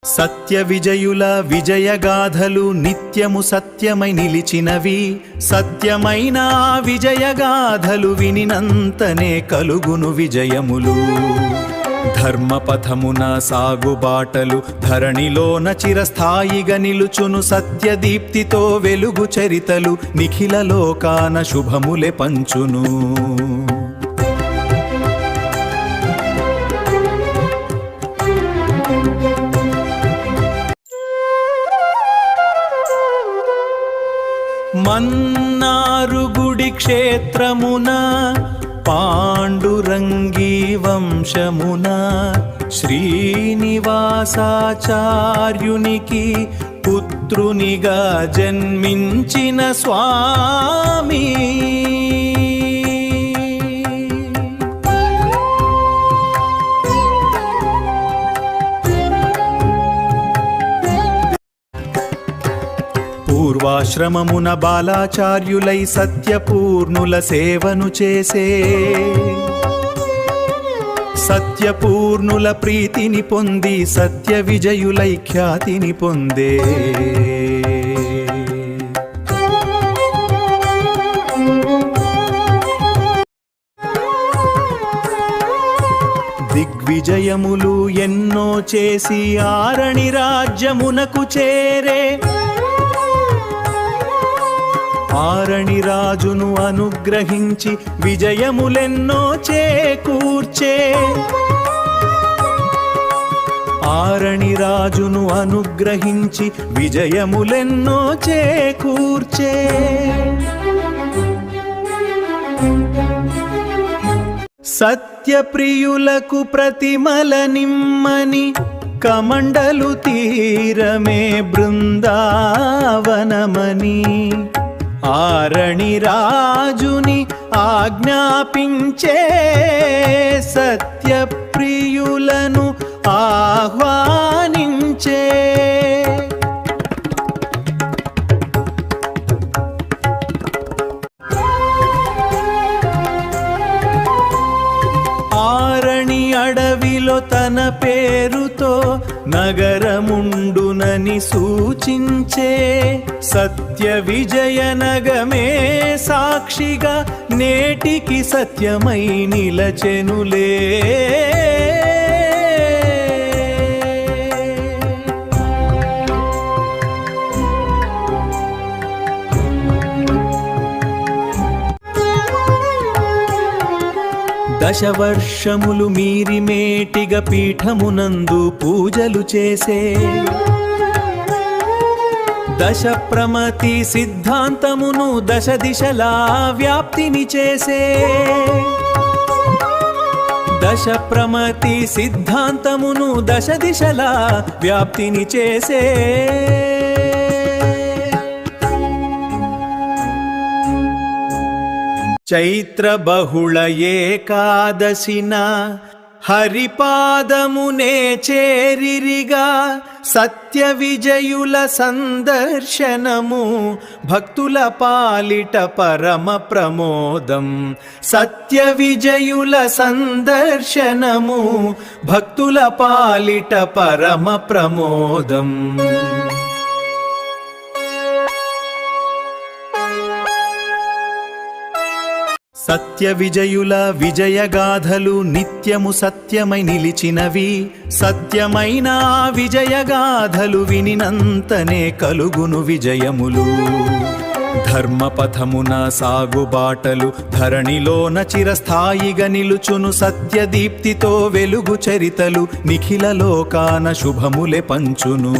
సత్య విజయుల విజయగాథలు నిత్యము సత్యమై నిలిచినవి. సత్యమైన విజయగాథలు వినినంతనే కలుగును విజయములు. ధర్మపథమున సాగుబాటలు ధరణిలోన చిరస్థాయిగా నిలుచును. సత్యదీప్తితో వెలుగు చరితలు నిఖిల లోకాన శుభములే పంచును. మన్నారుగుడి క్షేత్రమున పాండురంగీ వంశమున శ్రీనివాసాచార్యునికి పుత్రునిగా జన్మించిన స్వామి. పూర్వాశ్రమమున బాలాచార్యులై సత్యపూర్ణుల సేవను చేసే. సత్యపూర్ణుల ప్రీతిని పొంది సత్య విజయులై ఖ్యాతిని పొందే. దిగ్విజయములు ఎన్నో చేసి ఆరణి రాజ్యమునకు చేరే. ఆరణి రాజును అనుగ్రహించి విజయములెన్నో చేకూర్చే. ఆరణి రాజును అనుగ్రహించి విజయములెన్నో చేకూర్చే. సత్యప్రియులకు ప్రతిమల నిమ్మని కమండలు తీరమే బృందావనమని ఆరణి రాజుని ఆజ్ఞాపించే. సత్యప్రియులను ఆహ్వానించే. ఆరణి అడవిలో తన పేరుతో నగరముండునని సూచించే. సత్య విజయనగమే సాక్షిగా నేటికి సత్యమై నిలచెనులే. దశవర్షములు మీరి మేటిగ పీఠమునందు పూజలు చేసే. దశ ప్రమతి సిద్ధాంతమును దశ దిశలా వ్యాప్తిని చేసే. దశ ప్రమతి సిద్ధాంతమును దశ దిశలా వ్యాప్తిని చేసే. చైత్ర బహుళ ఏకాదశిన హరిపాదమునే చేరిరిగా. సత్య విజయుల సందర్శనము భక్తుల పాలిట పరమ ప్రమోదం. సత్య విజయుల సందర్శనము భక్తుల పాలిట పరమ ప్రమోదం. సత్య విజయుల విజయగాథలు నిత్యము సత్యమై నిలిచినవి. సత్యమైన విజయగాథలు వినినంతనే కలుగును విజయములు. ధర్మపథమున సాగుబాటలు ధరణిలోన చిరస్థాయిగా నిలుచును. సత్యదీప్తితో వెలుగు చరితలు నిఖిల లోకాన శుభములే పంచును.